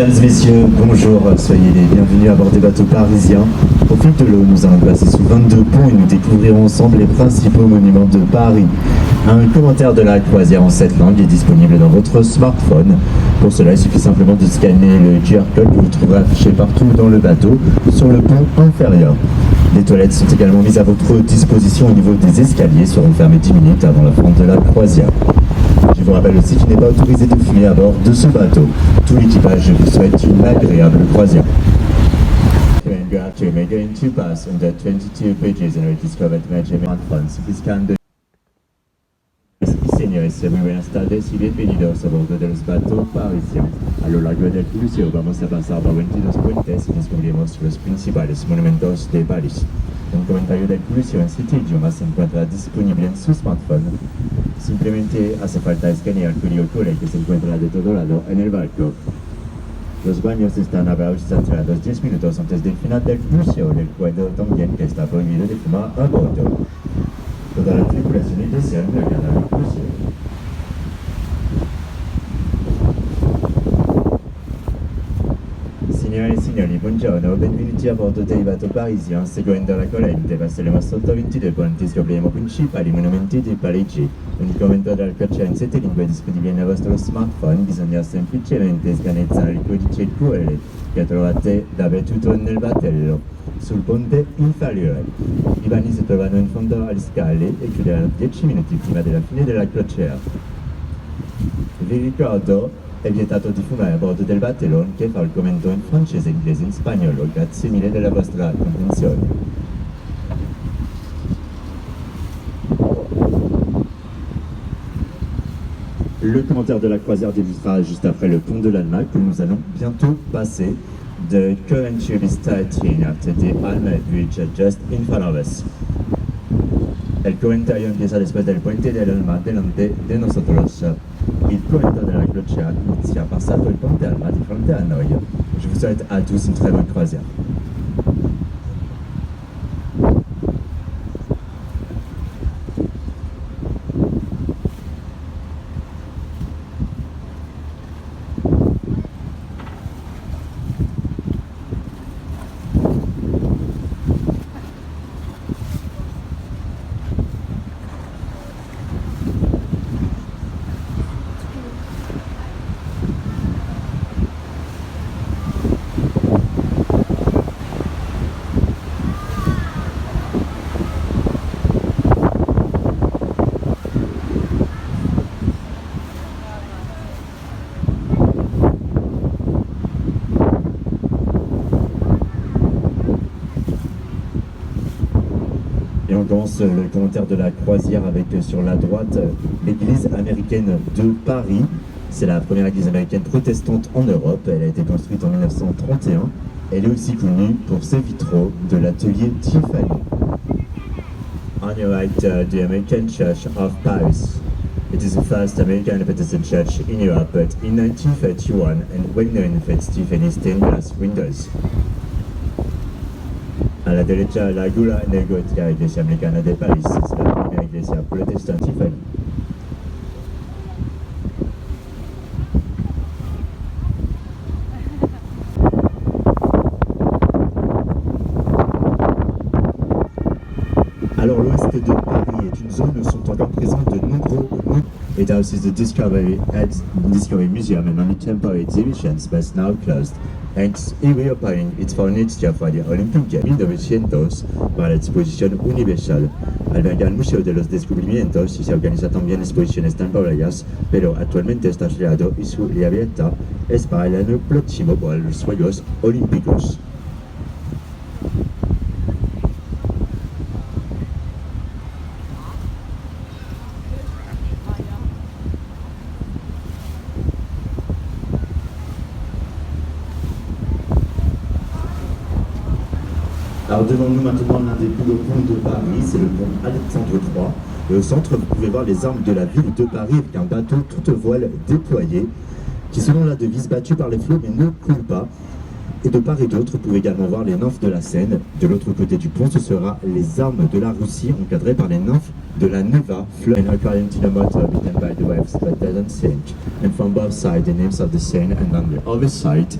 Mesdames et messieurs, bonjour, soyez les bienvenus à bord des bateaux parisiens. Au fil de l'eau, nous allons passer sous 22 ponts et nous découvrirons ensemble les principaux monuments de Paris. Un commentaire de la croisière en 7 langues est disponible dans votre smartphone. Pour cela, il suffit simplement de scanner le QR code que vous trouverez affiché partout dans le bateau sur le pont inférieur. Les toilettes sont également mises à votre disposition au niveau des escaliers, seront fermées 10 minutes avant la fin de la croisière. Je vous rappelle aussi qu'il n'est pas autorisé de fumer à bord de ce bateau. Tout l'équipage vous souhaite une agréable croisière. Good afternoon. We're going to pass under 22 bridges and we discovered major smartphones. Please scan the... Señores, muy buenas tardes y bienvenidos a bordo de los bateaux parisiens. A lo largo del crucero vamos a pasar por 22 puentes y descubriremos los principales monumentos de París. Un comentario del crucero en 7 idiomas se encuentra disponible en su smartphone. Simplemente hace falta escanear el código QR que se encuentra de todo lado en el barco. Los baños están cerrados 10 minutos antes del final del crucero. Les recuerdo también que está prohibido de fumar a bordo. Toda la tripulación y desean regalar el crucero. Signore e signori, buongiorno, benvenuti a bordo dei bateaux parisiens. Seguendo la corrente passeremo sotto 22 ponti, scopriremo principali monumenti di Parigi. Un commento della crociera in 7 lingue disponibile nel vostro smartphone. Bisogna semplicemente scanezzare il codice QR che trovate dappertutto nel battello, sul ponte inferiore. I bagni si trovano in fondo alle scale e chiuderanno 10 minuti prima della fine della crociera. Vi ricordo, è vietato di fumare a bordo del battello che fa il commento in francese, inglese e in spagnolo. Grazie mille della vostra comprensione. Le commentaire de la croisière débutera juste après le pont de l'Alma que nous allons bientôt passer. The current tube is starting after the Alma Bridge just in front of us. El comentario empieza después del puente del Alma delante de nosotros. Il comentario de la crociera inizia passato il ponte Alma di fronte a noi. Je vous souhaite à tous une très bonne croisière. Et on commence le commentaire de la croisière avec sur la droite l'église américaine de Paris. C'est la première église américaine protestante en Europe. Elle a été construite en 1931. Elle est aussi connue pour ses vitraux de l'atelier Tiffany. On your right, the American Church of Paris. It is the first American Protestant church in Europe, but in 1931 and well known for its Tiffany stained glass windows. A la derecha, la Gula Neogótica Iglesia Americana de París. C'est la première iglesia protestante Tiffany. Alors l'ouest de Paris est une zone où sont encore présents de nombreux It houses the Discovery Museum and only temporary exhibitions, but it's now closed. Hence, reopening its for next year for the Olympic Games 1900 para la exposición Universal. Alberga el Museo de los Descubrimientos y se organiza también exposiciones temporarias, pero actualmente está cerrado y su reabierta es para el año próximo por los Juegos Olímpicos. Alors devant nous maintenant l'un des plus hauts ponts de Paris, c'est le pont Alexandre III. Et au centre, vous pouvez voir les armes de la ville de Paris avec un bateau toute voile déployé qui, selon la devise, battu par les flots mais ne coule pas. Et de part et d'autre, vous pouvez également voir les nymphes de la Seine. De l'autre côté du pont, ce sera les armes de la Russie, encadrées par les nymphes de la Neva. And according to the motto written by the waves that doesn't sink. And from both sides, the names of the Seine, and on the other side,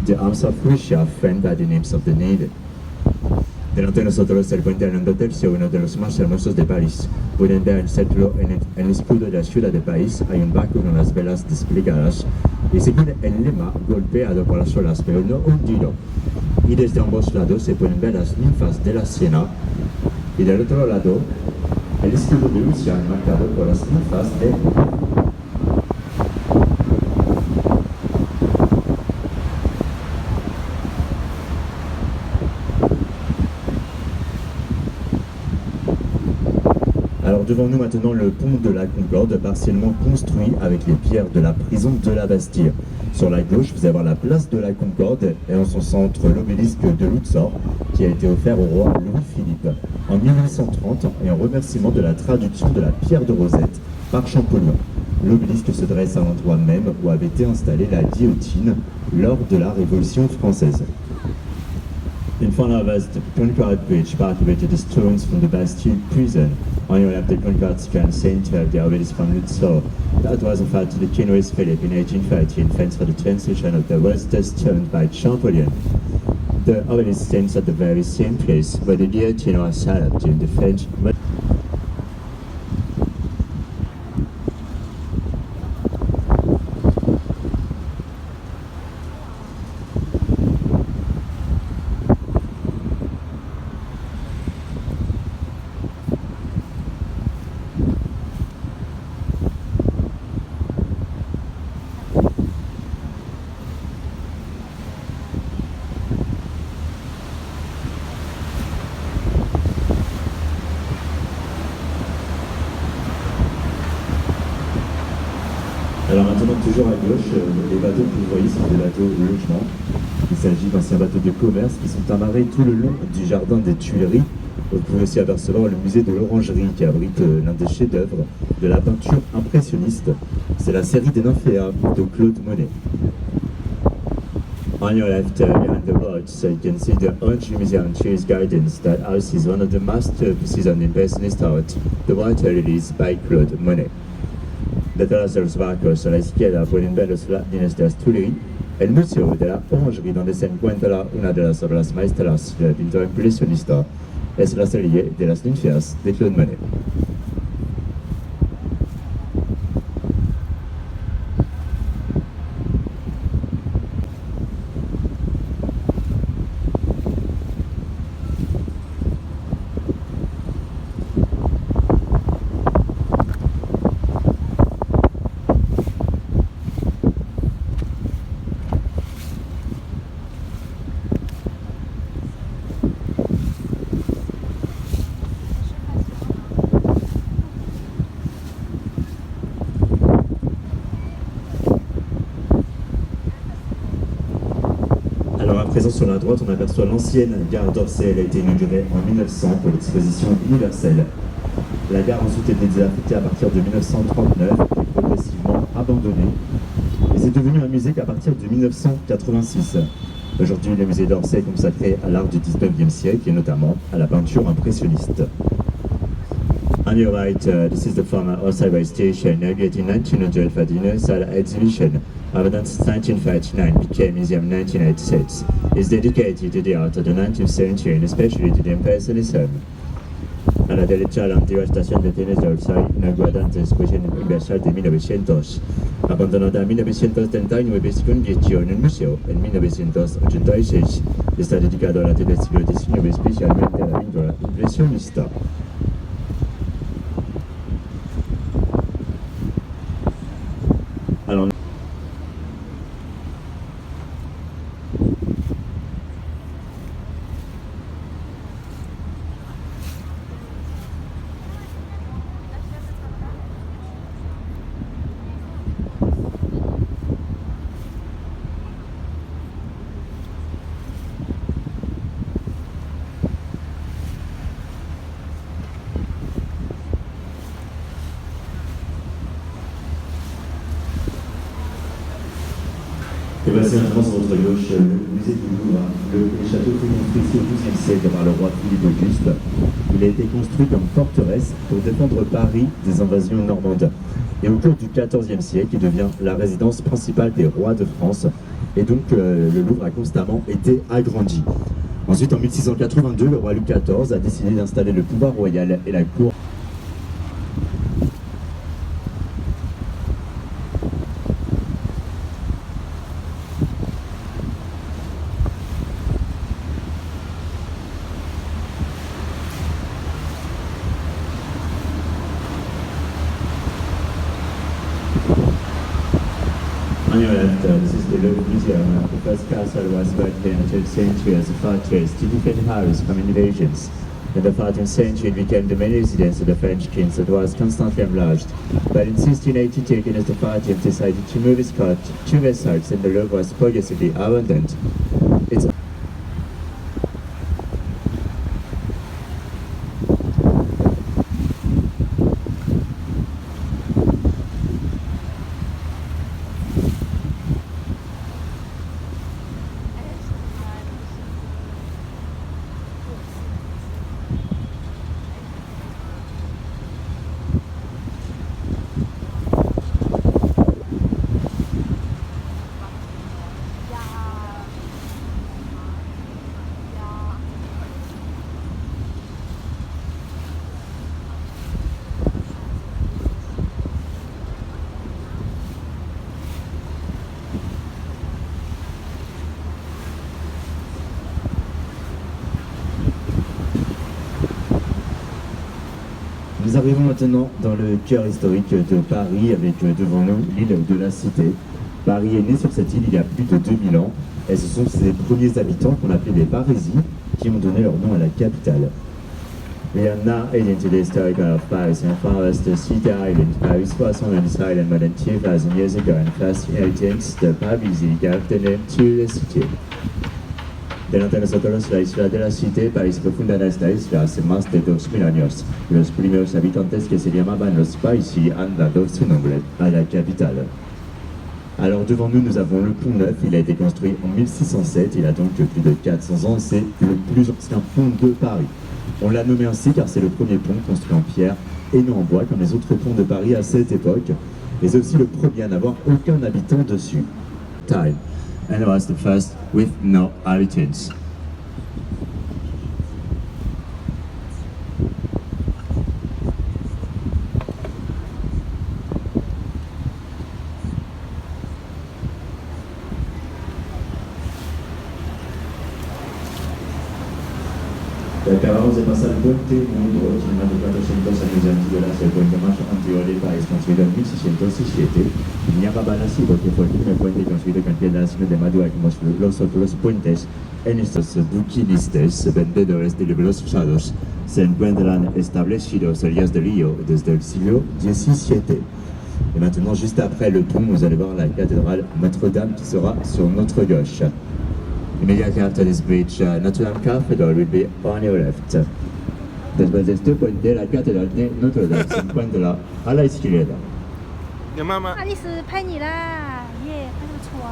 the arms of Russia, framed by the names of the Navy. Delante de nosotros el puente Hernando III, uno de los más hermosos de París. Pueden ver el cetro en el escudo de la ciudad de París. Hay un barco con las velas desplegadas y según el lema, golpeado por las olas pero no hundido. Y desde ambos lados se pueden ver las ninfas de la Siena. Y del otro lado, el escudo de Rusia marcado por las ninfas de... Alors devant nous maintenant le pont de la Concorde, partiellement construit avec les pierres de la prison de la Bastille. Sur la gauche, vous allez voir la place de la Concorde et en son centre l'obélisque de Luxor qui a été offert au roi Louis-Philippe en 1830 et en remerciement de la traduction de la pierre de Rosette par Champollion. L'obélisque se dresse à l'endroit même où avait été installée la guillotine lors de la Révolution française. In front of us, the Concorde Bridge evacuated the stones from the Bastille prison. On your left, the Concorde Strand center of the obelisk from Luxor. That was in fact the King Louis Philippe in 1830 in France for the translation of the Rosetta Stone by Champollion. The obelisk stands at the very same place where the guillotine was set up during the French. Alors maintenant, toujours à gauche, les bateaux que vous voyez sont des bateaux logement. Il s'agit d'anciens bateaux de commerce qui sont amarrés tout le long du jardin des Tuileries. Vous pouvez aussi apercevoir le musée de l'Orangerie qui abrite l'un des chefs-d'œuvre de la peinture impressionniste. C'est la série des Nymphéas de Claude Monet. On your left, behind the road, so you can see the Orangerie Museum Cheers Gardens that houses one of the masterpieces on impressionist art, The Water Lilies by Claude Monet. Detrás de los barcos a la izquierda pueden ver los jardines de las Tuileries. El Museo de la Orangerie, donde se encuentra una de las obras maestras del pintor impresionista, es la serie de las ninfas de Claude Monet. Alors à présent sur la droite, on aperçoit l'ancienne gare d'Orsay. Elle a été inaugurée en 1900 pour l'exposition universelle. La gare a ensuite été désaffectée à partir de 1939 et progressivement abandonnée. Et c'est devenu un musée qu'à partir de 1986. Aujourd'hui, le musée d'Orsay est consacré à l'art du 19e siècle et notamment à la peinture impressionniste. On your right, this is the former Orsay Rail Station, inaugurated in 1900 for the Universal Exhibition. However, since 1939 became Museum 1986. It's dedicated to the art of the 19th century and especially to the Impressionism. A la derecha, la antigua estación de trenes de Orsay, inaugurada ante la Exposición Universal de 1900. Abandonada en 1939, se convirtió en un museo en 1986. Está dedicado al arte del siglo XIX, especialmente a la pintura impresionista. Alors, et voici maintenant sur votre gauche le musée du Louvre. Le château fut construit ici au XIIe siècle par le roi Philippe Auguste. Il a été construit comme forteresse pour défendre Paris des invasions normandes. Et au cours du XIVe siècle, il devient la résidence principale des rois de France. Et donc, le Louvre a constamment été agrandi. Ensuite, en 1682, le roi Louis XIV a décidé d'installer le pouvoir royal et la cour. On your left, this is the Louvre Museum. The first castle was built in the 12th century as a fortress to defend Paris from invasions. In the 14th century, it became the main residence of the French kings that was constantly enlarged. But in 1682, King XIV decided to move his court to Versailles, and the Louvre was progressively abandoned. It's Nous arrivons maintenant dans le cœur historique de Paris avec devant nous l'île de la Cité. Paris est né sur cette île il y a plus de 2000 ans et ce sont ses premiers habitants qu'on appelait les Parisiens qui ont donné leur nom à la capitale. We are now heading to the historic of Paris and first the Cité Island. Paris was on this island more than 2000 years ago and first inhabitants, the Parisians, gave the name to the city. Delante nosotros la isla de la Cité, París profunda en esta isla hace más de 2000 años. Los primeros habitantes que se llamaban los Parisiens han dado su nombre à la capitale. Alors devant nous, nous avons le pont Neuf, il a été construit en 1607, il a donc plus de 400 ans, c'est le plus ancien pont de Paris. On l'a nommé ainsi car c'est le premier pont construit en pierre et non en bois comme les autres ponts de Paris à cette époque, mais c'est aussi le premier à n'avoir aucun habitant dessus. Time. And was the first with no inhabitants. Acabamos de pasar el puente Mundo, tiene más de 400 años de antigüedad, es el puente más antiguo del país, construido en 1607. Llamaba así porque fue el primer puente construido con piedras de madera como los otros puentes. En estos buquinistas, vendedores de libros usados, se encuentran establecidos orillas del río desde el siglo XVII. Et maintenant, juste après le pont, vous allez voir la cathédrale Notre-Dame qui sera sur notre gauche. Immediately after this bridge, Notre-Dame Cathedral will be on your left. Después de este puente, la catedral de Notre-Dame se encuentra a la izquierda. 爱丽丝拍你啦，耶，拍那个床。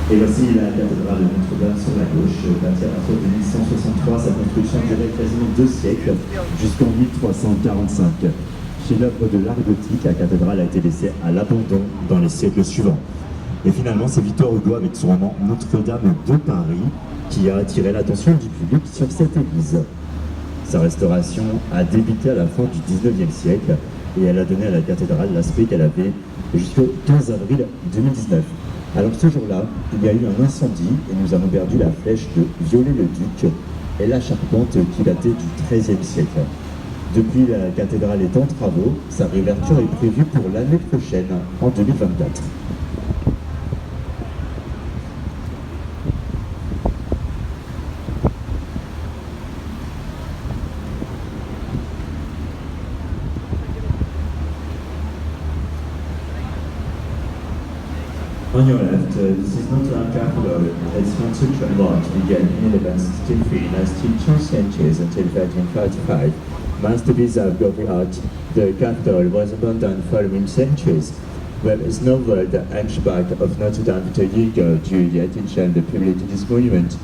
Et voici la cathédrale de Notre-Dame sur la gauche, bâtie à partir de 1163. Sa construction durait quasiment 2 siècles, jusqu'en 1345. Chef-d'œuvre de l'art gothique, la cathédrale a été laissée à l'abandon dans les siècles suivants. Et finalement, c'est Victor Hugo avec son roman Notre-Dame de Paris qui a attiré l'attention du public sur cette église. Sa restauration a débuté à la fin du 19e siècle et elle a donné à la cathédrale l'aspect qu'elle avait jusqu'au 15 avril 2019. Alors ce jour-là, il y a eu un incendie et nous avons perdu la flèche de Viollet-le-Duc et la charpente qui datait du XIIIe siècle. Depuis, la cathédrale est en travaux, sa réouverture est prévue pour l'année prochaine, en 2024. On your left, this is Notre-Dame Cathedral. Its construction launch began in 1163 and lasted 2 centuries until 1335. Masterpiece of Gothic art, the cathedral was abandoned following centuries. There is no word the hunchback of Notre Dame to Diego drew the attention of the public to this monument.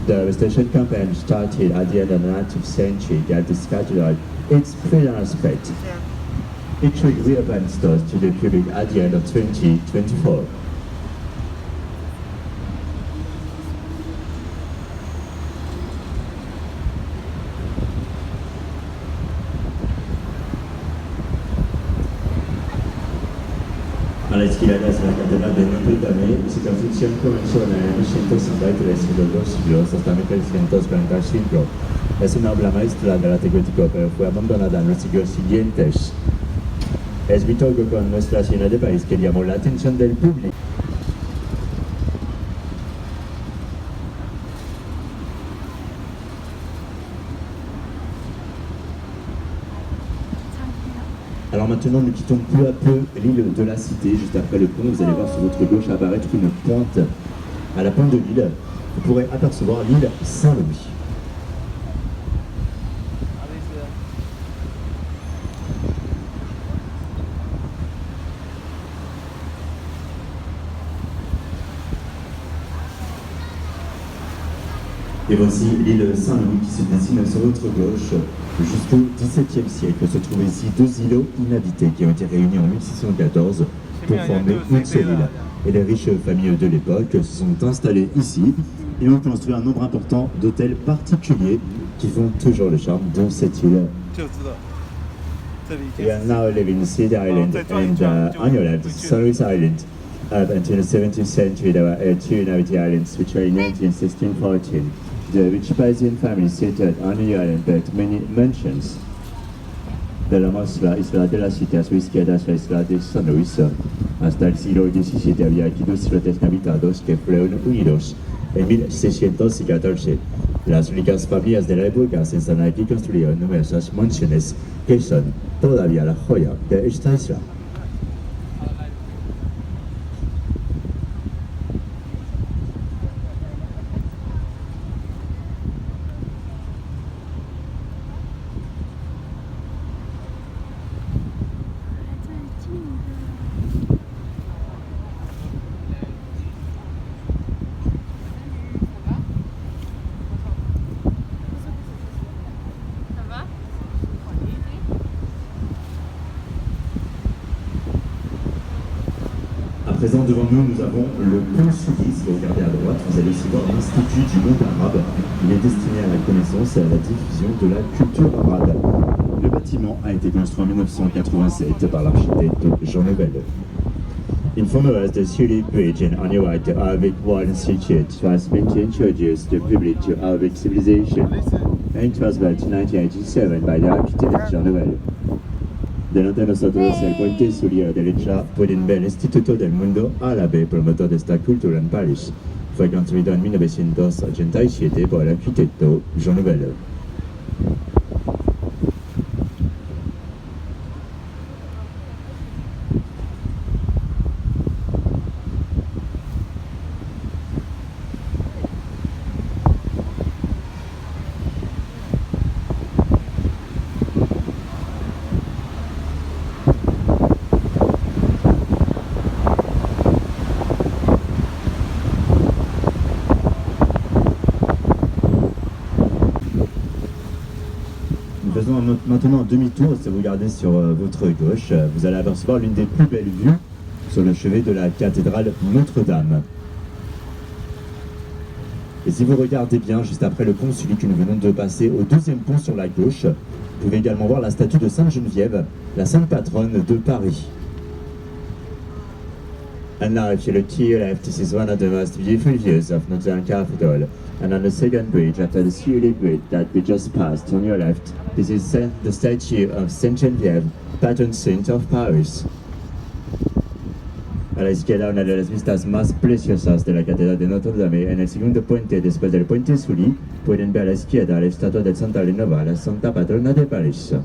The restoration campaign started at the end of the 19th century gave this cathedral its present aspect. It should reopen its doors to the public at the end of 2024. A la izquierda es la catedral de Notre Dame. Su construcción comenzó en el 1953 y duró siglos hasta 1345. Es una obra maestra del arte gótico, pero fue abandonada en los siglos siguientes. Es vital que con nuestra ciudad de París que llamó la atención del público. Alors maintenant, nous quittons peu à peu l'île de la Cité. Juste après le pont, vous allez voir sur votre gauche apparaître une pointe. À la pointe de l'île, vous pourrez apercevoir l'île Saint-Louis. Et voici l'île Saint-Louis qui se dessine sur votre gauche. Jusqu'au XVIIe siècle se trouvaient ici deux îlots inhabités qui ont été réunis en 1614 pour former une seule île. Et les riches familles de l'époque se sont installées ici et ont construit un nombre important d'hôtels particuliers qui font toujours le charme de cette île. We are now living in Cedar Island and on your left, St. Louis Island. Up until the 17th century, there were two inhabited islands which were in 1614. The rich Parisian family settled on the island built many mansions. De la isla de la Cité a su izquierda es la isla de San Luis. Hasta el siglo XVII había aquí dos islotes inhabitados que fueron unidos en 1614. Las ricas familias de la época se instalaron aquí y construyeron numerosas mansiones que son todavía la joya de esta isla. À présent, devant nous, nous avons le pont Sully. Si vous regardez à droite, vous allez ici voir l'Institut du monde arabe. Il est destiné à la connaissance et à la diffusion de la culture arabe. Le bâtiment a été construit en 1987 par l'architecte Jean Nouvel. In front of us, the Sully Bridge, and on your right, the Arabic War Institute was meant to introduce the public to Arabic civilization. And it was built in 1987 by the architect Jean Nouvel. Delante de nosotros el puente Sully derecha pueden ver el Instituto del Mundo Árabe, promotor de esta cultura en París. Fue construido en 1987 por el arquitecto Jean Nouvel. Nous faisons maintenant un demi-tour. Si vous regardez sur votre gauche, vous allez apercevoir l'une des plus belles vues sur le chevet de la cathédrale Notre-Dame. Et si vous regardez bien, juste après le pont Sully que nous venons de passer, au deuxième pont sur la gauche, vous pouvez également voir la statue de Sainte Geneviève, la sainte patronne de Paris. And now, if you look to your left, this is one of the most beautiful views of Notre Dame Cathedral. And on the second bridge, after the Sully Bridge that we just passed on your left, this is the statue of Sainte Geneviève, patron saint of Paris. A la izquierda, una de las vistas más preciosas de la Catedral de Notre Dame. En el segundo puente, después del puente Sully, pueden ver a la izquierda la estatua de Santa Lenova, la santa patrona de París.